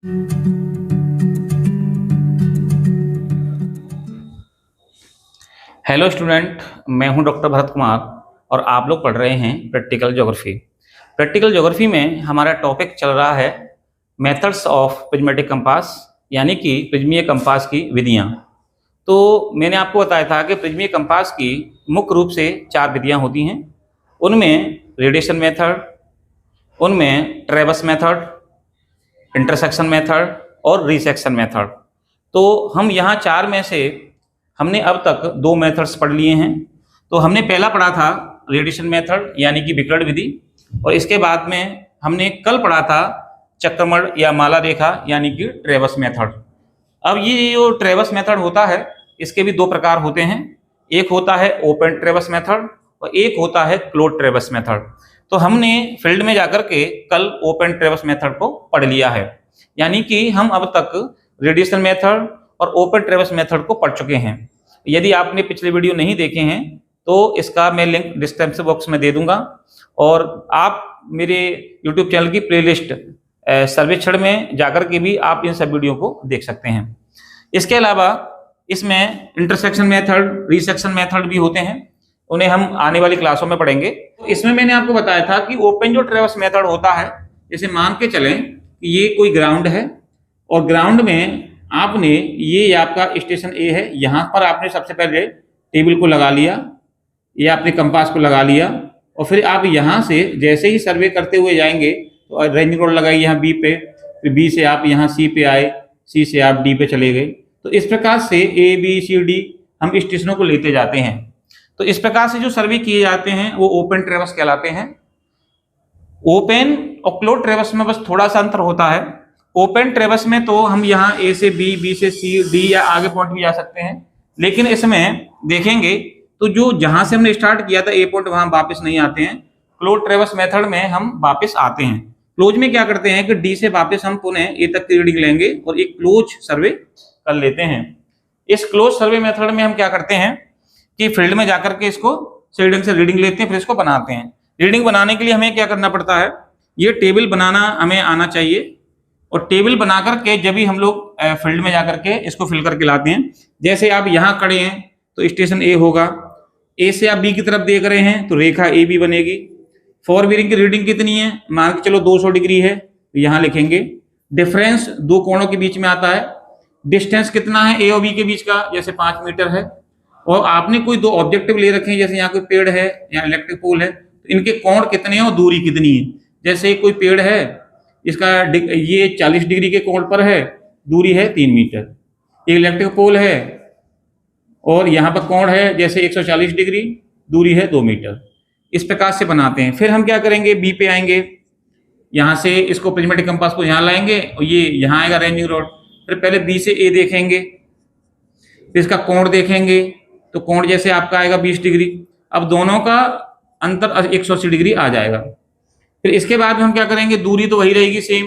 Hello student, मैं हूं doctor Bharat Kumar और आप लोग पढ़ रहे हैं प्रैक्टिकल ज्योग्राफी। प्रैक्टिकल ज्योग्राफी में हमारा टॉपिक चल रहा है मेथड्स ऑफ प्रिज्मेटिक कंपास, यानी कि प्रिज्मीय कंपास की विधियां। तो मैंने आपको बताया था कि प्रिज्मीय कंपास की मुख्य रूप से 4 विधियां होती हैं। उनमें रेडिएशन मेथड, उनमें ट्रेवस मेथड, इंटरसेक्शन मेथड और रिसेक्शन मेथड। तो हम यहाँ 4 में से हमने अब तक 2 मेथड्स पढ़ लिए हैं। तो हमने पहला पढ़ा था रेडिएशन मेथड यानी कि विकिरण विधि, और इसके बाद में हमने कल पढ़ा था चक्रमण या माला रेखा यानी कि ट्रेवस मेथड। अब ये जो ट्रेवस मेथड होता है इसके भी 2 प्रकार होते हैं। एक होता है ओपन ट्रेवस मेथड और एक होता है क्लोज ट्रेवस मेथड। तो हमने फील्ड में जाकर के कल ओपन ट्रेवस मेथड को पढ़ लिया है, यानी कि हम अब तक रेडिएशन मेथड और ओपन ट्रेवस मेथड को पढ़ चुके हैं। यदि आपने पिछले वीडियो नहीं देखे हैं तो इसका मैं लिंक डिस्क्रिप्शन बॉक्स में दे दूंगा, और आप मेरे यूट्यूब चैनल की प्लेलिस्ट सर्वेक्षण में जाकर के भी आप इन सब वीडियो को देख सकते हैं। इसके अलावा इसमें इंटरसेक्शन मेथड, रिसेक्शन मेथड भी होते हैं, उन्हें हम आने वाली क्लासों में पढ़ेंगे। तो इसमें मैंने आपको बताया था कि ओपन जो ट्रेवस मेथड होता है, जैसे मान के चलें कि ये कोई ग्राउंड है और ग्राउंड में आपने ये आपका स्टेशन ए है, यहाँ पर आपने सबसे पहले टेबल को लगा लिया, ये आपने कंपास को लगा लिया, और फिर आप यहाँ से जैसे ही सर्वे करते हुए जाएंगे तो रेंजिंग रोड लगाई यहाँ बी पे, फिर बी से आप यहाँ सी पे आए, सी से आप डी पे चले गए। तो इस प्रकार से ए बी सी डी हम स्टेशनों को लेते जाते हैं। तो इस प्रकार से जो सर्वे किए जाते हैं वो ओपन ट्रेवस कहलाते हैं। ओपन और क्लोज ट्रेवस में बस थोड़ा सा अंतर होता है। ओपन ट्रेवस में तो हम यहाँ ए से बी, बी से सी, डी या आगे पॉइंट भी जा सकते हैं, लेकिन इसमें देखेंगे तो जो जहां से हमने स्टार्ट किया था ए पॉइंट वहां वापस नहीं आते हैं। क्लोज ट्रेवस मेथड में हम वापस आते हैं। क्लोज में क्या करते हैं कि डी से वापस हम पुनः ए तक की रीडिंग लेंगे और एक क्लोज सर्वे कर लेते हैं। इस क्लोज सर्वे मेथड में हम क्या करते हैं कि फील्ड में जाकर के इसको शील्डिंग से रीडिंग लेते हैं, फिर इसको बनाते हैं। रीडिंग बनाने के लिए हमें क्या करना पड़ता है, ये टेबल बनाना हमें आना चाहिए, और टेबल बना करके जब भी हम लोग फील्ड में जाकर के इसको फिल करके लाते हैं। जैसे आप यहाँ खड़े हैं तो स्टेशन ए होगा, ए से आप बी की तरफ देख रहे हैं तो रेखा ए बी बनेगी। फॉर बीरिंग की रीडिंग कितनी है, मान के चलो 200 डिग्री है, तो यहाँ लिखेंगे। डिफरेंस 2 कोणों के बीच में आता है। डिस्टेंस कितना है ए और बी के बीच का, जैसे 5 मीटर है। और आपने कोई 2 ऑब्जेक्टिव ले रखे हैं, जैसे यहाँ कोई पेड़ है या इलेक्ट्रिक पोल है, तो इनके कोण कितने हैं और दूरी कितनी है। जैसे कोई पेड़ है, इसका ये 40 डिग्री के कोण पर है, दूरी है 3 मीटर। एक इलेक्ट्रिक पोल है और यहाँ पर कोण है जैसे 140 डिग्री, दूरी है 2 मीटर। इस प्रकार से बनाते हैं। फिर हम क्या करेंगे, बी पे आएंगे, यहाँ से इसको प्रिज्मेटिक कंपास को यहाँ लाएंगे और ये यहाँ आएगा रेंजिंग रोड। फिर पहले बी से ए देखेंगे, फिर इसका कोण देखेंगे, तो कोण जैसे आपका आएगा 20 डिग्री। अब दोनों का अंतर 180 डिग्री आ जाएगा। फिर इसके बाद हम क्या करेंगे, दूरी तो वही रहेगी सेम,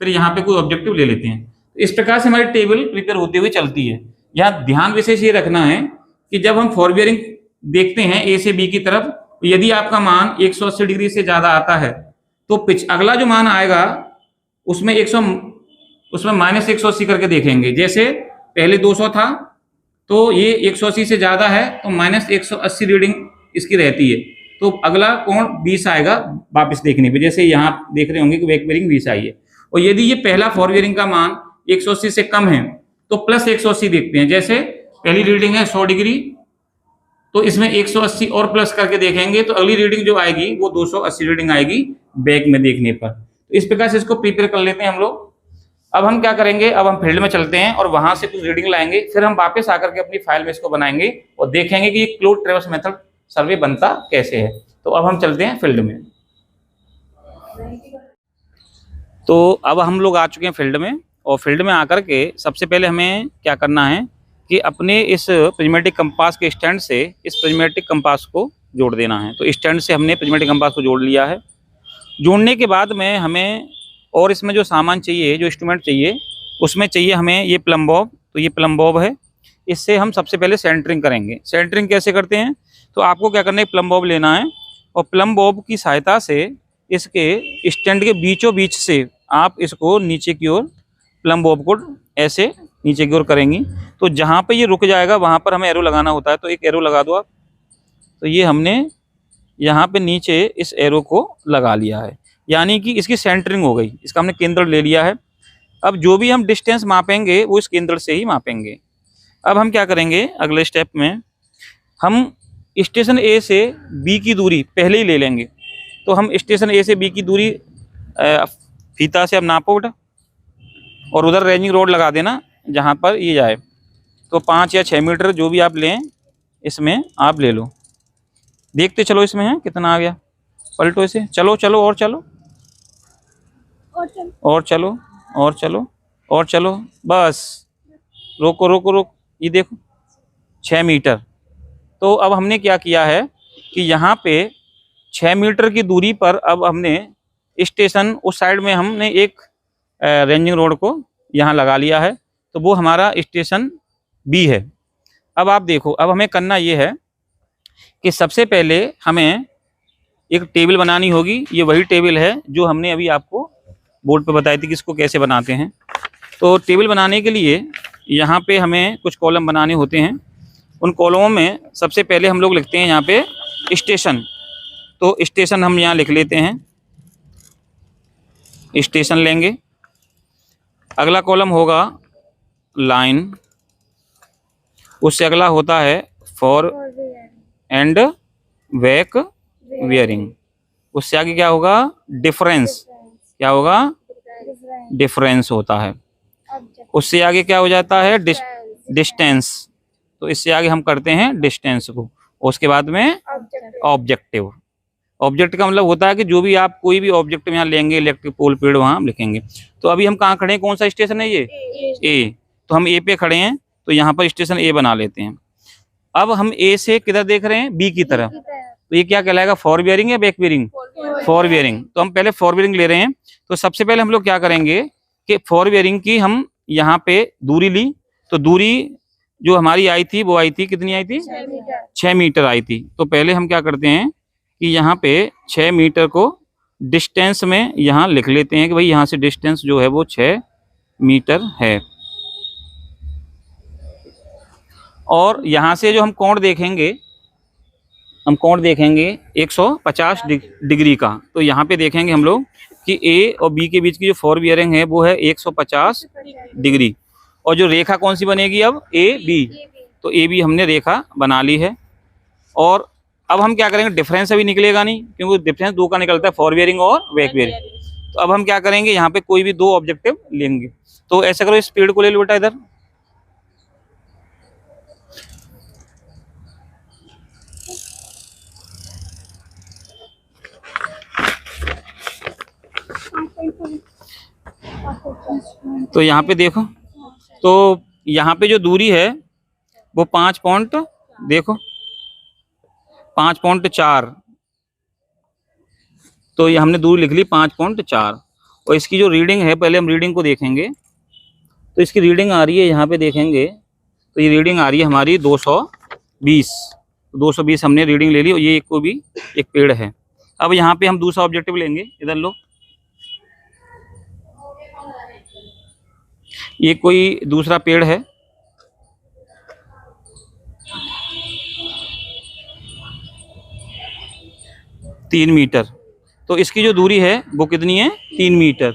फिर यहाँ पे कोई ऑब्जेक्टिव ले लेते हैं। तो इस प्रकार से हमारी टेबल प्रिपेयर होते हुए चलती है। यहाँ ध्यान विशेष ये रखना है कि जब हम फॉर बियरिंग देखते हैं ए से बी की तरफ, तो यदि आपका मान 180 डिग्री से ज्यादा आता है तो अगला जो मान आएगा उसमें माइनस 180 करके देखेंगे। जैसे पहले 200 था तो ये 180 से ज्यादा है तो माइनस 180 रीडिंग इसकी रहती है, तो अगला कोण 20 आएगा वापस देखने पे। जैसे यहाँ देख रहे होंगे कि बैक बेयरिंग 20 आई है, और यदि ये पहला फॉर बियरिंग का मान 180 से कम है तो प्लस 180 देखते हैं। जैसे पहली रीडिंग है 100 डिग्री, तो इसमें 180 और प्लस करके देखेंगे तो अगली रीडिंग जो आएगी वो 280 रीडिंग आएगी बैक में देखने पर। तो इस प्रकार से इसको प्रिपेयर कर लेते हैं हम लोग। अब हम क्या करेंगे, अब हम फील्ड में चलते हैं और वहां से कुछ रीडिंग लाएंगे, फिर हम वापस आकर के अपनी फाइल में इसको बनाएंगे और देखेंगे कि क्लोज ट्रेवस मेथड सर्वे बनता कैसे है। तो अब हम चलते हैं फील्ड में। तो अब हम लोग आ चुके हैं फील्ड में, और फील्ड में आकर के सबसे पहले हमें क्या करना है कि अपने इस प्रिज्मेटिक कंपास के स्टैंड से इस प्रिज्मेटिक कंपास को जोड़ देना है। तो स्टैंड से हमने प्रिज्मेटिक कंपास को जोड़ लिया है। जोड़ने के बाद में हमें और इसमें जो सामान चाहिए, जो इंस्ट्रूमेंट चाहिए, उसमें चाहिए हमें ये प्लम बॉब। तो ये प्लम बॉब है, इससे हम सबसे पहले सेंटरिंग करेंगे। सेंटरिंग कैसे करते हैं, तो आपको क्या करना है, प्लम बॉब लेना है और प्लम बॉब की सहायता से इसके स्टैंड के बीचों बीच से आप इसको नीचे की ओर प्लम बॉब को ऐसे नीचे की ओर करेंगी तो जहाँ पे ये रुक जाएगा वहाँ पर हमें एरो लगाना होता है। तो एक एरो लगा दो आप। तो ये हमने यहाँ पे नीचे इस एरो को लगा लिया है, यानी कि इसकी सेंटरिंग हो गई, इसका हमने केंद्र ले लिया है। अब जो भी हम डिस्टेंस मापेंगे वो इस केंद्र से ही मापेंगे। अब हम क्या करेंगे, अगले स्टेप में हम स्टेशन ए से बी की दूरी पहले ही ले लेंगे। तो हम स्टेशन ए से बी की दूरी फीता से अब नापो बेटा, और उधर रेंजिंग रोड लगा देना जहाँ पर ये जाए। तो 5 या 6 मीटर जो भी आप लें इसमें आप ले लो। देखते चलो इसमें है कितना आ गया, पलटो इसे, चलो चलो और चलो और चलो और चलो और चलो, बस रोको रोको रोको, ये देखो 6 मीटर। तो अब हमने क्या किया है कि यहाँ पे 6 मीटर की दूरी पर अब हमने स्टेशन उस साइड में हमने एक रेंजिंग रोड को यहाँ लगा लिया है। तो वो हमारा स्टेशन बी है। अब आप देखो, अब हमें करना ये है कि सबसे पहले हमें एक टेबल बनानी होगी। ये वही टेबल है जो हमने अभी आपको बोर्ड पे बताई थी कि इसको कैसे बनाते हैं। तो टेबल बनाने के लिए यहाँ पे हमें कुछ कॉलम बनाने होते हैं। उन कॉलमों में सबसे पहले हम लोग लिखते हैं यहाँ पे स्टेशन। तो स्टेशन हम यहाँ लिख लेते हैं, स्टेशन लेंगे। अगला कॉलम होगा लाइन, उससे अगला होता है फॉर एंड बैक वेयरिंग, उससे आगे क्या होगा डिफरेंस, क्या होगा डिफरेंस होता है। उससे आगे क्या हो जाता है डिस्टेंस। तो इससे आगे हम करते हैं डिस्टेंस को। उसके बाद में ऑब्जेक्टिव। ऑब्जेक्ट का मतलब होता है कि जो भी आप कोई भी ऑब्जेक्ट यहाँ लेंगे, इलेक्ट्रिक पोल पेड़, वहाँ हम लिखेंगे। तो अभी हम कहाँ खड़े हैं, कौन सा स्टेशन है ये ए। तो हम ए पे खड़े हैं, तो यहाँ पर स्टेशन ए बना लेते हैं। अब हम ए से किधर देख रहे हैं, बी की तरफ। तो ये क्या कहलाएगा, फॉर बियरिंग या बैक बियरिंग, फॉर बियरिंग। तो हम पहले फॉर बियरिंग ले रहे हैं। तो सबसे पहले हम लोग क्या करेंगे कि फॉर बियरिंग की हम यहाँ पे दूरी ली। तो दूरी जो हमारी आई थी वो आई थी, कितनी आई थी, 6 मीटर आई थी। तो पहले हम क्या करते हैं कि यहाँ पे 6 मीटर को डिस्टेंस में यहाँ लिख लेते हैं कि भाई यहाँ से डिस्टेंस जो है वो 6 मीटर है। और यहाँ से जो हम कोण देखेंगे, हम कोण देखेंगे 150 डिग्री का। तो यहाँ पे देखेंगे हम लोग कि ए और बी के बीच की जो फॉर बियरिंग है वो है 150 डिग्री। और जो रेखा कौन सी बनेगी अब, ए बी। तो ए बी हमने रेखा बना ली है। और अब हम क्या करेंगे, डिफरेंस अभी निकलेगा नहीं क्योंकि डिफरेंस 2 का निकलता है, फॉर बियरिंग और बैक बियरिंग। तो अब हम क्या करेंगे, यहाँ पे कोई भी 2 ऑब्जेक्टिव लेंगे। तो ऐसा करो, इस पेड़ को ले लो बेटा इधर। तो यहाँ पे देखो, तो यहाँ पे जो दूरी है वो 5 पॉइंट, देखो 5.4। तो ये हमने दूरी लिख ली 5.4। और इसकी जो रीडिंग है, पहले हम रीडिंग को देखेंगे। तो इसकी रीडिंग आ रही है, यहाँ पे देखेंगे तो ये रीडिंग आ रही है हमारी 220। 220 हमने रीडिंग ले ली। और ये को भी एक पेड़ है। अब यहाँ पे हम दूसरा ऑब्जेक्टिव लेंगे, इधर लो। ये कोई दूसरा पेड़ है, तीन मीटर। तो इसकी जो दूरी है वो कितनी है, 3 मीटर।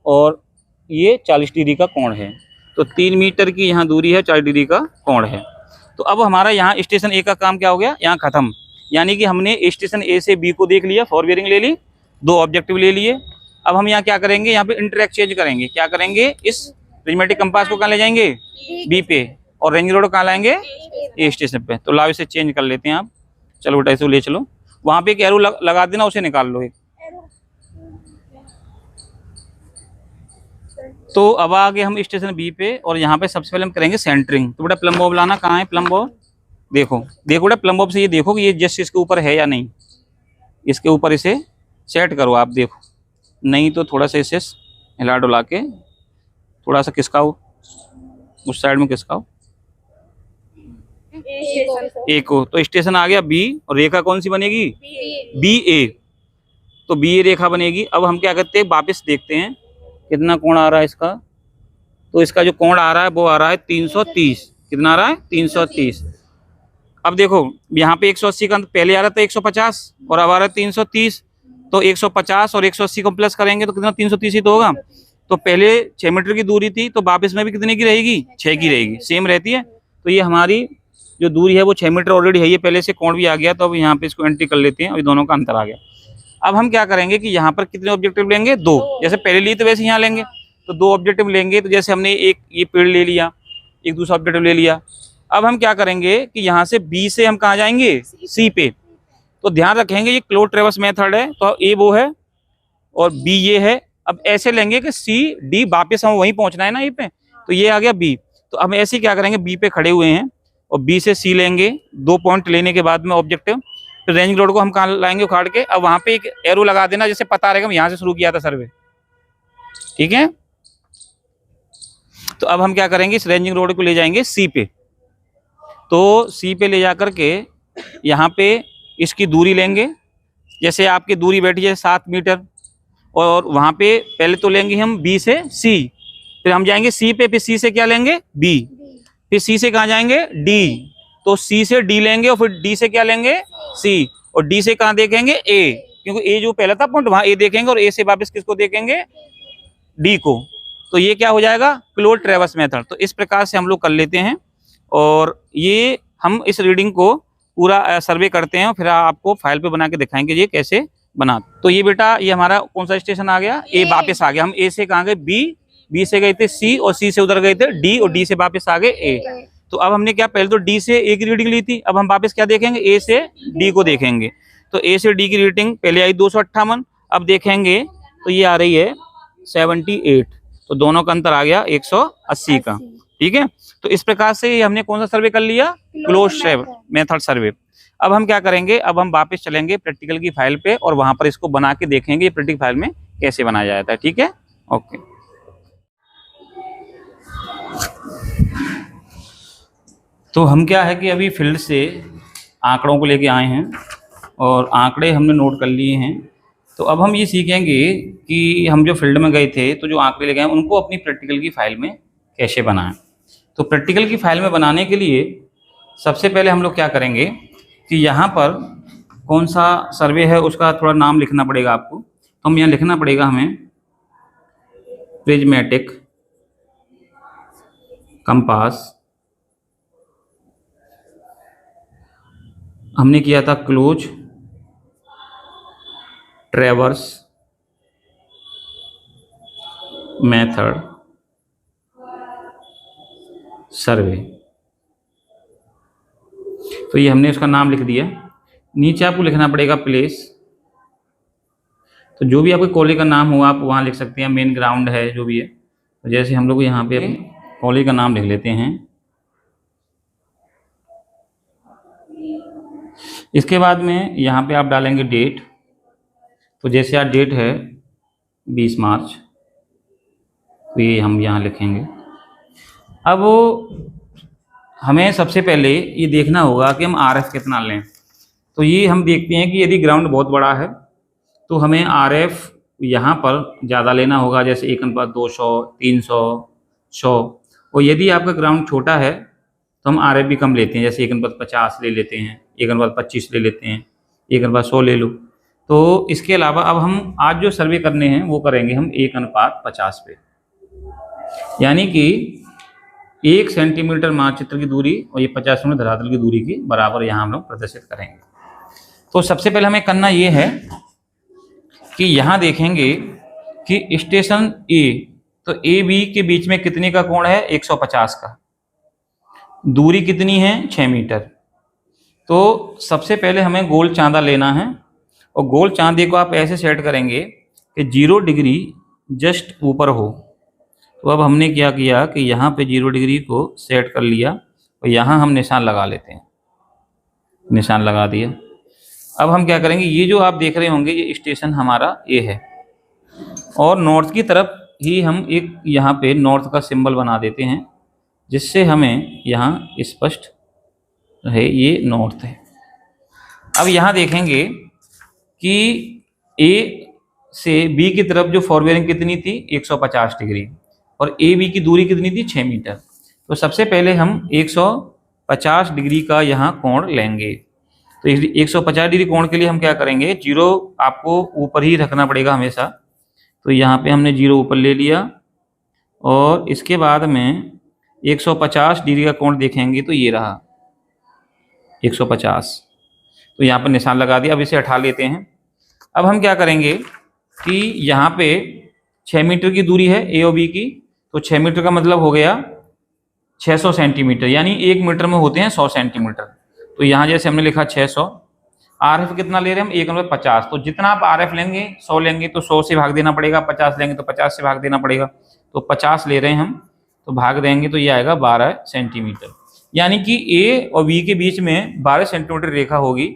और ये 40 डिग्री का कोण है। तो 3 मीटर की यहाँ दूरी है, 40 डिग्री का कोण है। तो अब हमारा यहाँ स्टेशन ए का काम क्या हो गया, यहाँ खत्म। यानी कि हमने स्टेशन ए से बी को देख लिया, फॉर बियरिंग ले ली, 2 ऑब्जेक्टिव ले लिए। अब हम यहाँ क्या करेंगे, यहाँ पे इंटरएक्सचेंज करेंगे। क्या करेंगे, इस प्रिज्मेटिक कंपास को कहाँ ले जाएंगे, बी पे, और रेंज रोड कहाँ लाएंगे, ए स्टेशन पे। तो लाओ इसे चेंज कर लेते हैं आप। चलो बेटा इसे ले चलो, वहाँ पे एक एरो लगा देना, उसे निकाल लो एक। तो अब आगे हम स्टेशन बी पे, और यहाँ पे सबसे पहले हम करेंगे सेंटरिंग। तो बेटा प्लम बॉब लाना, कहाँ है प्लम बॉब, देखो देखो बेटा प्लम बॉब से ये देखो कि ये जस्ट इसके ऊपर है या नहीं। इसके ऊपर इसे सेट करो आप, देखो नहीं तो थोड़ा सा इसे हिला डुला के थोड़ा सा खिसकाओ, उस साइड में खिसकाओ ए को। तो स्टेशन आ गया बी, और रेखा कौन सी बनेगी, बी ए। तो बी ए रेखा बनेगी। अब हम क्या करते हैं, वापस देखते हैं कितना कोण आ रहा है इसका। तो इसका जो कोण आ रहा है वो आ रहा है 330। कितना आ रहा है? 330। अब देखो यहाँ पे 180 का पहले आ रहा था 150 और अब आ रहा है 330। तो 150 और 180 को प्लस करेंगे तो कितना? 330 ही तो होगा। तो पहले 6 मीटर की दूरी थी, तो वापस में भी कितने की रहेगी? 6 की रहेगी, सेम रहती है। तो ये हमारी जो दूरी है वो 6 मीटर ऑलरेडी है, ये पहले से कोण भी आ गया। तो अब यहाँ पे इसको एंट्री कर लेते हैं और दोनों का अंतर आ गया। अब हम क्या करेंगे कि यहाँ पर कितने ऑब्जेक्टिव लेंगे? 2। जैसे पहले लिए तो वैसे यहाँ लेंगे, तो 2 ऑब्जेक्टिव लेंगे। तो जैसे हमने एक ये पेड़ ले लिया, एक दूसरा ऑब्जेक्टिव ले लिया। अब हम क्या करेंगे कि यहाँ से बी से हम कहाँ जाएंगे? सी पे। तो ध्यान रखेंगे ये क्लोज ट्रेवर्स मेथड है, तो ए वो है और बी ये है। अब ऐसे लेंगे कि सी डी वापस हम वहीं पहुंचना है ना ये पे, तो ये आ गया बी। तो हम ऐसे क्या करेंगे, बी पे खड़े हुए हैं और बी से सी लेंगे। 2 पॉइंट लेने के बाद में ऑब्जेक्टिव, फिर रेंजिंग रोड को हम कहाँ लाएंगे? उखाड़ के। अब वहां पे एक एरो लगा देना, जैसे पता रहेगा हम यहाँ से शुरू किया था सर्वे। ठीक है, तो अब हम क्या करेंगे, इस रेंजिंग रोड को ले जाएंगे सी पे। तो सी पे ले जा करके यहाँ पे इसकी दूरी लेंगे। जैसे आपकी दूरी बैठी है 7 मीटर, और वहां पे पहले तो लेंगे हम बी से सी, फिर हम जाएंगे सी पे, फिर सी से क्या लेंगे? बी, फिर सी से कहाँ जाएंगे? डी। तो सी से डी लेंगे और फिर डी से क्या लेंगे? सी, और डी से कहाँ देखेंगे? ए, क्योंकि ए जो पहला था पॉइंट वहां ए देखेंगे, और ए से वापस किसको देखेंगे? डी को। तो ये क्या हो जाएगा? Close ट्रेवर्स method. तो इस प्रकार से हम लोग कर लेते हैं, और ये हम इस रीडिंग को पूरा सर्वे करते हैं और फिर आपको फाइल पे बना के दिखाएंगे ये कैसे बना। तो ये बेटा ये हमारा कौन सा स्टेशन आ गया? ए वापस आ गया। हम ए से कहाँ गए? बी, बी से गए थे सी, और सी से उधर गए थे डी, और डी से वापस आ गए ए। तो अब हमने क्या, पहले तो डी से ए की रीडिंग ली थी, अब हम वापस क्या देखेंगे? ए से डी को देखेंगे। तो ए से डी की रीडिंग पहले आई 258, अब देखेंगे तो ये आ रही है 78। तो दोनों का अंतर आ गया 180 का। ठीक है, तो इस प्रकार से हमने कौन सा सर्वे कर लिया? क्लोज मेथड सर्वे। अब हम क्या करेंगे, अब हम वापस चलेंगे प्रैक्टिकल की फाइल पे और वहां पर इसको बना के देखेंगे प्रैक्टिकल फाइल में कैसे बनाया जाता है। ठीक है, ओके। तो हम क्या है कि अभी फील्ड से आंकड़ों को लेके आए हैं और आंकड़े हमने नोट कर लिए हैं। तो अब हम ये सीखेंगे कि हम जो फील्ड में गए थे तो जो आंकड़े लेके आए उनको अपनी प्रैक्टिकल की फाइल में कैसे बनाएं। तो प्रैक्टिकल की फाइल में बनाने के लिए सबसे पहले हम लोग क्या करेंगे कि यहाँ पर कौन सा सर्वे है उसका थोड़ा नाम लिखना पड़ेगा आपको। तो हम यहाँ लिखना पड़ेगा हमें प्रिज्मेटिक कंपास। हमने किया था क्लोज ट्रेवर्स मेथड सर्वे। तो ये हमने उसका नाम लिख दिया। नीचे आपको लिखना पड़ेगा प्लेस। तो जो भी आपके कॉलेज का नाम हो आप वहाँ लिख सकते हैं, मेन ग्राउंड है जो भी है। तो जैसे हम लोग यहाँ पे अपने कॉलेज का नाम लिख लेते हैं। इसके बाद में यहाँ पे आप डालेंगे डेट। तो जैसे आज डेट है 20 मार्च, तो ये हम यहाँ लिखेंगे। अब हमें सबसे पहले ये देखना होगा कि हम RF कितना लें। तो ये हम देखते हैं कि यदि ग्राउंड बहुत बड़ा है तो हमें RF यहाँ पर ज़्यादा लेना होगा, जैसे 1:200, 300, 100। और यदि आपका ग्राउंड छोटा है तो हम RF भी कम लेते हैं, जैसे 1:50 ले लेते हैं, 1:25 ले लेते हैं, 1:100 ले लो। तो इसके अलावा अब हम आज जो सर्वे करने हैं वो करेंगे हम 1:50 पे, यानी कि 1 सेंटीमीटर मानचित्र की दूरी और ये 50 सेंटीमीटर धरातल की दूरी के बराबर यहाँ हम लोग प्रदर्शित करेंगे। तो सबसे पहले हमें करना ये है कि यहाँ देखेंगे कि स्टेशन ए, तो ए बी के बीच में कितने का कोण है? 150 का। दूरी कितनी है? 6 मीटर। तो सबसे पहले हमें गोल चांदा लेना है, और गोल चांदे को आप ऐसे सेट करेंगे कि 0 डिग्री जस्ट ऊपर हो। तो अब हमने क्या किया कि यहाँ पे 0 डिग्री को सेट कर लिया और यहाँ हम निशान लगा लेते हैं। निशान लगा दिया। अब हम क्या करेंगे, ये जो आप देख रहे होंगे ये स्टेशन हमारा ए है, और नॉर्थ की तरफ ही हम एक यहाँ पे नॉर्थ का सिंबल बना देते हैं, जिससे हमें यहाँ स्पष्ट रहे ये नॉर्थ है। अब यहाँ देखेंगे कि ए से बी की तरफ जो फॉरवेयरिंग कितनी थी? 150 डिग्री। और ए बी की दूरी कितनी थी 6 मीटर। तो सबसे पहले हम 150 डिग्री का यहाँ कोण लेंगे। तो 150 डिग्री कोण के लिए हम क्या करेंगे, जीरो आपको ऊपर ही रखना पड़ेगा हमेशा। तो यहाँ पे हमने जीरो ऊपर ले लिया और इसके बाद में 150 डिग्री का कोण देखेंगे तो ये रहा 150। तो यहाँ पर निशान लगा दिया। अब इसे हटा लेते हैं। अब हम क्या करेंगे कि यहाँ पे 6 मीटर की दूरी है ए और बी की, तो 6 मीटर का मतलब हो गया 600 सेंटीमीटर, यानी 1 मीटर में होते हैं 100 सेंटीमीटर। तो यहाँ जैसे हमने लिखा 600। आरएफ कितना ले रहे हैं हम, 1 नंबर 50। तो जितना आप आरएफ लेंगे 100 लेंगे तो 100 से भाग देना पड़ेगा, 50 लेंगे तो 50 से भाग देना पड़ेगा। तो 50 ले रहे हैं हम तो भाग देंगे तो ये आएगा 12 सेंटीमीटर। यानी कि ए और बी के बीच में 12 सेंटीमीटर रेखा होगी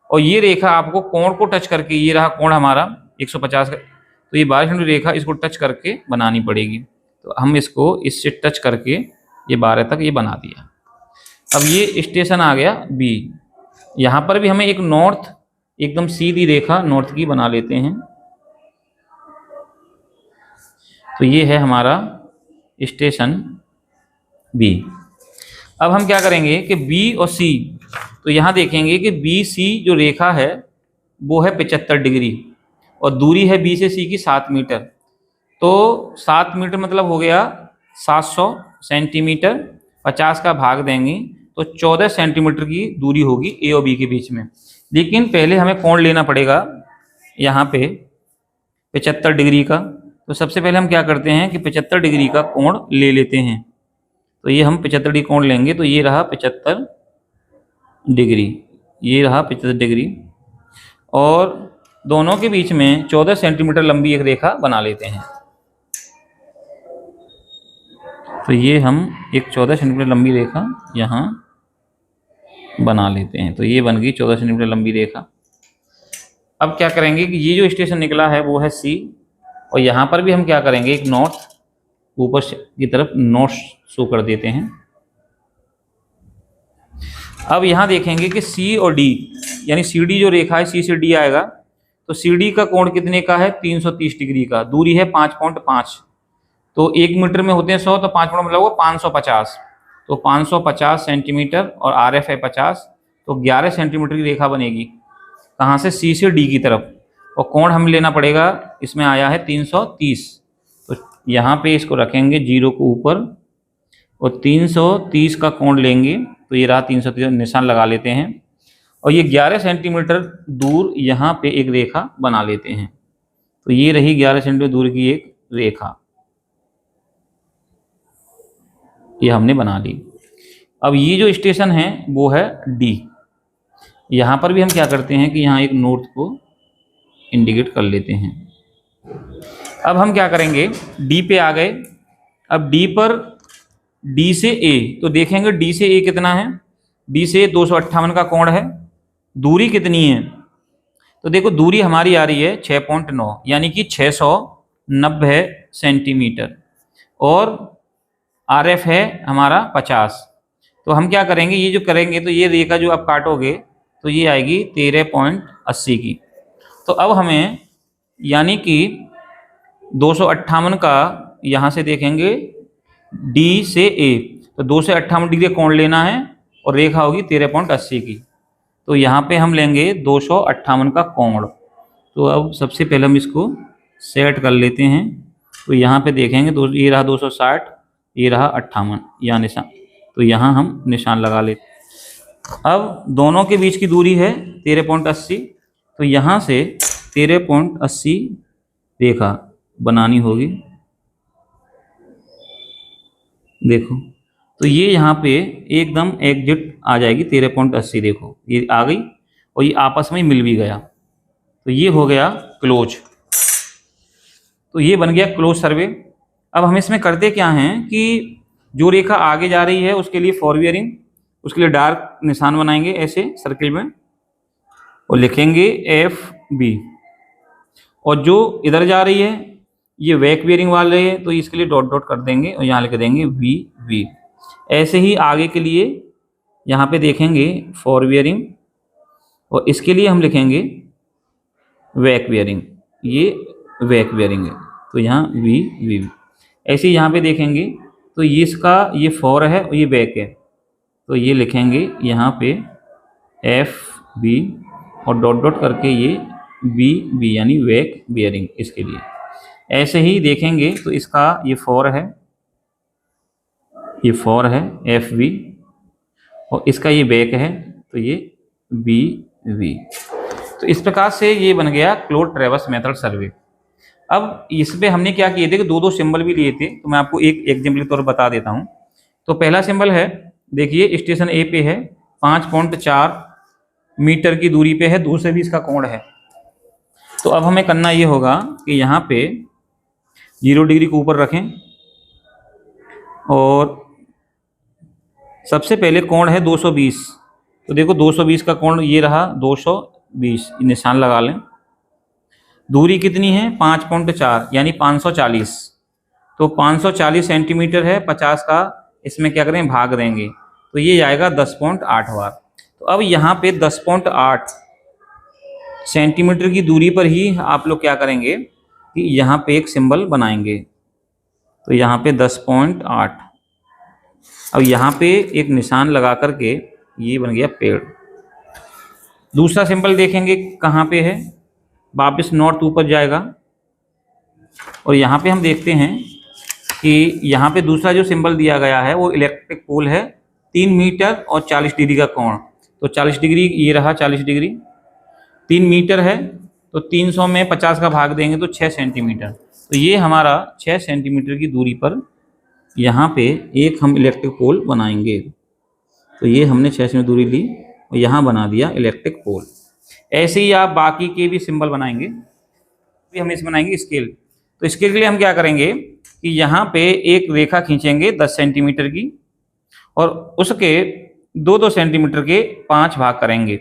और ये रेखा आपको कोण को टच करके, ये रहा कोण हमारा 150 का, तो ये 12 सेंटीमीटर रेखा इसको टच करके बनानी पड़ेगी। तो हम इसको इससे टच करके ये 12 तक ये बना दिया। अब ये स्टेशन आ गया बी। यहाँ पर भी हमें एक नॉर्थ एकदम सीधी रेखा नॉर्थ की बना लेते हैं। तो ये है हमारा स्टेशन बी। अब हम क्या करेंगे कि बी और सी, तो यहाँ देखेंगे कि बी सी जो रेखा है वो है 75 डिग्री और दूरी है बी से सी की 7 मीटर। तो 7 मीटर मतलब हो गया 700 सेंटीमीटर। 50 का भाग देंगे तो 14 सेंटीमीटर की दूरी होगी ए और बी के बीच में। लेकिन पहले हमें कोण लेना पड़ेगा यहाँ पे 75 डिग्री का। तो सबसे पहले हम क्या करते हैं कि 75 डिग्री का कोण ले लेते हैं। तो ये हम 75 डिग्री कोण लेंगे तो ये रहा 75 डिग्री, ये रहा 75 डिग्री और दोनों के बीच में 14 सेंटीमीटर लंबी एक रेखा बना लेते हैं। तो ये हम एक 14 सेंटीमीटर लंबी रेखा यहाँ बना लेते हैं। तो ये बन गई 14 सेंटीमीटर लंबी रेखा। अब क्या करेंगे कि ये जो स्टेशन निकला है वो है सी और यहाँ पर भी हम क्या करेंगे, एक नॉर्थ ऊपर की तरफ नॉर्थ शो कर देते हैं। अब यहाँ देखेंगे कि सी और डी, यानी सी डी जो रेखा है सी से डी आएगा। तो सी डी का कोण कितने का है, 330 डिग्री का। दूरी है 5.5। तो 1 मीटर में होते हैं 100, तो 5 मतलब होगा 550। तो 550 सेंटीमीटर और आर एफ है 50, तो 11 सेंटीमीटर की रेखा बनेगी। कहाँ से, सी से डी की तरफ। और कोण हमें लेना पड़ेगा, इसमें आया है 330। तो यहाँ पे इसको रखेंगे जीरो को ऊपर और 330 का कोण लेंगे तो ये रहा 330, निशान लगा लेते हैं। और ये 11 सेंटीमीटर दूर यहाँ पे एक रेखा बना लेते हैं। तो ये रही 11 सेंटीमीटर दूर की एक रेखा, ये हमने बना ली। अब ये जो स्टेशन है वो है डी। यहाँ पर भी हम क्या करते हैं कि यहाँ एक नॉर्थ को इंडिकेट कर लेते हैं। अब हम क्या करेंगे, डी पे आ गए। अब डी पर, डी से ए, तो देखेंगे डी से ए कितना है, डी से 258 का कोण है। दूरी कितनी है, तो देखो दूरी हमारी आ रही है 6.9, यानी कि 690 सेंटीमीटर और आर एफ है हमारा 50। तो हम क्या करेंगे, ये जो करेंगे तो ये रेखा जो आप काटोगे तो ये आएगी 13.80 की। तो अब हमें यानी कि 258 का यहाँ से देखेंगे डी से ए, तो 258 डिग्री कोण लेना है और रेखा होगी 13.80 की। तो यहाँ पे हम लेंगे 258 का कोण। तो अब सबसे पहले हम इसको सेट कर लेते हैं। तो यहाँ पे देखेंगे ये रहा 260, ये रहा 58, यहाँ निशान। तो यहाँ हम निशान लगा लेते। अब दोनों के बीच की दूरी है 13.80, तो यहाँ से 13.80 रेखा बनानी होगी। देखो तो ये यहाँ पे एकदम एग्जैक्ट आ जाएगी 13.80। देखो ये आ गई और ये आपस में मिल भी गया। तो ये हो गया क्लोज। तो ये बन गया क्लोज सर्वे। अब हम इसमें करते क्या हैं कि जो रेखा आगे जा रही है उसके लिए फॉरवियरिंग, उसके लिए डार्क निशान बनाएंगे ऐसे सर्किल में और लिखेंगे एफ बी। और जो इधर जा रही है ये बैक बियरिंग वाले है, तो इसके लिए डॉट डॉट कर देंगे और यहाँ लिख देंगे वी वी। ऐसे ही आगे के लिए यहाँ पे देखेंगे फॉरवियरिंग और इसके लिए हम लिखेंगे बैक बियरिंग, ये बैक बियरिंग है। तो यहाँ वी वी। ऐसे ही यहाँ पे देखेंगे तो ये इसका ये फॉर है और ये बैक है, तो ये लिखेंगे यहाँ पे एफ बी और डॉट डॉट करके ये बी बी यानी बैक बियरिंग इसके लिए। ऐसे ही देखेंगे तो इसका ये फॉर है, ये फॉर है एफ बी और इसका ये बैक है तो ये बी वी। तो इस प्रकार से ये बन गया क्लोज ट्रैवर्स मेथड सर्वे। अब इस पे हमने क्या किए थे कि दो दो सिंबल भी लिए थे, तो मैं आपको एक एग्जाम्पल के तौर पर बता देता हूँ। तो पहला सिंबल है, देखिए स्टेशन ए पे है 5.4 मीटर की दूरी पे है, दूर से भी इसका कोण है। तो अब हमें करना ये होगा कि यहाँ पे 0 डिग्री को ऊपर रखें और सबसे पहले कोण है 220। तो देखो 220 का कोण ये रहा 220, निशान लगा लें। दूरी कितनी है 5.4 यानी 540, तो 540 सेंटीमीटर है, 50 का इसमें क्या करें भाग देंगे तो ये आएगा 10.8 बार। तो अब यहाँ पे 10.8 सेंटीमीटर की दूरी पर ही आप लोग क्या करेंगे कि यहाँ पे एक सिंबल बनाएंगे। तो यहाँ पे 10.8, अब यहाँ पे एक निशान लगा करके ये बन गया पेड़। दूसरा सिंबल देखेंगे कहाँ पे है, वापस नॉर्थ ऊपर जाएगा और यहाँ पे हम देखते हैं कि यहाँ पे दूसरा जो सिंबल दिया गया है वो इलेक्ट्रिक पोल है 3 मीटर और 40 डिग्री का कोण। तो 40 डिग्री ये रहा 40 डिग्री, 3 मीटर है तो 300 में 50 का भाग देंगे तो 6 सेंटीमीटर। तो ये हमारा 6 सेंटीमीटर की दूरी पर यहाँ पे एक हम इलेक्ट्रिक पोल बनाएंगे। तो ये हमने 6 सेंटीमीटर दूरी ली और यहाँ बना दिया इलेक्ट्रिक पोल। ऐसे ही आप बाकी के भी सिंबल बनाएंगे। भी हम इस बनाएंगे स्केल। तो स्केल के लिए हम क्या करेंगे कि यहाँ पे एक रेखा खींचेंगे 10 सेंटीमीटर की और उसके 2-2 सेंटीमीटर के 5 भाग करेंगे।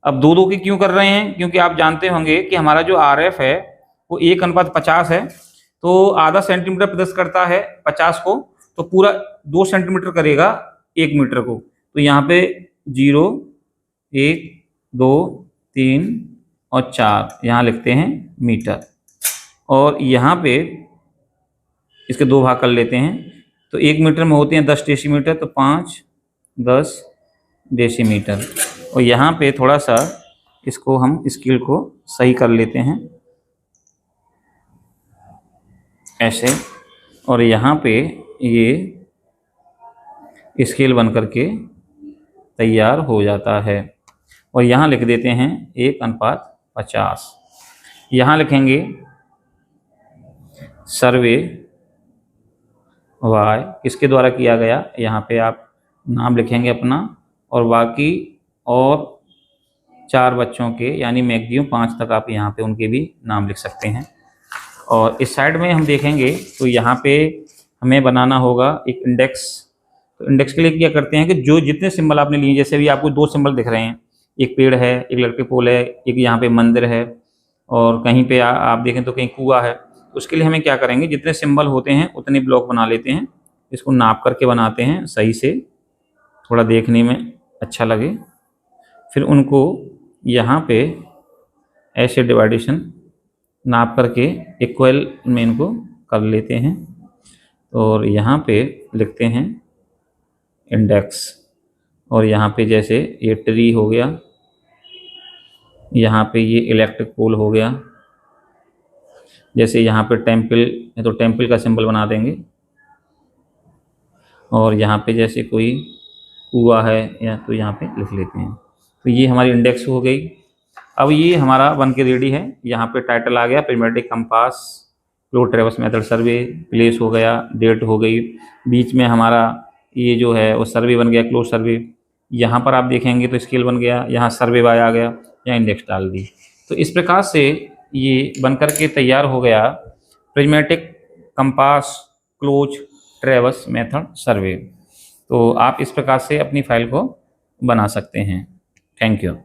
अब 2-2 की क्यों कर रहे हैं, क्योंकि आप जानते होंगे कि हमारा जो RF है वो 1:50 है, तो आधा सेंटीमीटर प्रदर्शित करता है 50 को, तो पूरा 2 सेंटीमीटर करेगा 1 मीटर को। तो यहाँ पे 0, 1, 2, 3 और 4 यहाँ लिखते हैं मीटर, और यहाँ पे इसके 2 भाग कर लेते हैं। तो 1 मीटर में होते हैं 10 डेसीमीटर, तो 5, 10 डेसीमीटर। और यहाँ पे थोड़ा सा इसको हम स्केल को सही कर लेते हैं ऐसे, और यहाँ पे ये स्केल बन करके तैयार हो जाता है। और यहाँ लिख देते हैं 1:50। यहाँ लिखेंगे सर्वे वाई किसके द्वारा किया गया, यहाँ पे आप नाम लिखेंगे अपना, और बाकी और 4 बच्चों के यानी मैक्सिमम 5 तक आप यहाँ पे उनके भी नाम लिख सकते हैं। और इस साइड में हम देखेंगे तो यहाँ पे हमें बनाना होगा एक इंडेक्स। तो इंडेक्स के लिए क्या करते हैं कि जो जितने सिंबल आपने लिए, जैसे भी आपको 2 सिंबल दिख रहे हैं, एक पेड़ है, एक इलेक्ट्रिक पोल है, एक यहाँ पे मंदिर है, और कहीं पे आप देखें तो कहीं कुआं है। उसके लिए हमें क्या करेंगे, जितने सिंबल होते हैं उतने ब्लॉक बना लेते हैं, इसको नाप करके बनाते हैं सही से, थोड़ा देखने में अच्छा लगे। फिर उनको यहाँ पे ऐसे डिवाइडेशन नाप करके इक्वल में इनको कर लेते हैं, और यहाँ पे लिखते हैं इंडेक्स। और यहाँ पे जैसे ये ट्री हो गया, यहाँ पे ये इलेक्ट्रिक पोल हो गया, जैसे यहाँ पे टेम्पल है तो टेम्पल का सिंबल बना देंगे, और यहाँ पे जैसे कोई कुआं है या तो यहाँ पे लिख लेते हैं। तो ये हमारी इंडेक्स हो गई। अब ये हमारा बन के रेडी है। यहाँ पे टाइटल आ गया पिरिमेडिक कंपास क्लोज ट्रैवर्स मेथड सर्वे, प्लेस हो गया, डेट हो गई, बीच में हमारा ये जो है वो सर्वे बन गया क्लोज सर्वे। यहाँ पर आप देखेंगे तो स्केल बन गया, यहाँ सर्वे बाय आ गया, यहाँ इंडेक्स डाल दी। तो इस प्रकार से ये बनकर के तैयार हो गया prismatic compass close traverse method survey. तो आप इस प्रकार से अपनी फाइल को बना सकते हैं। Thank you.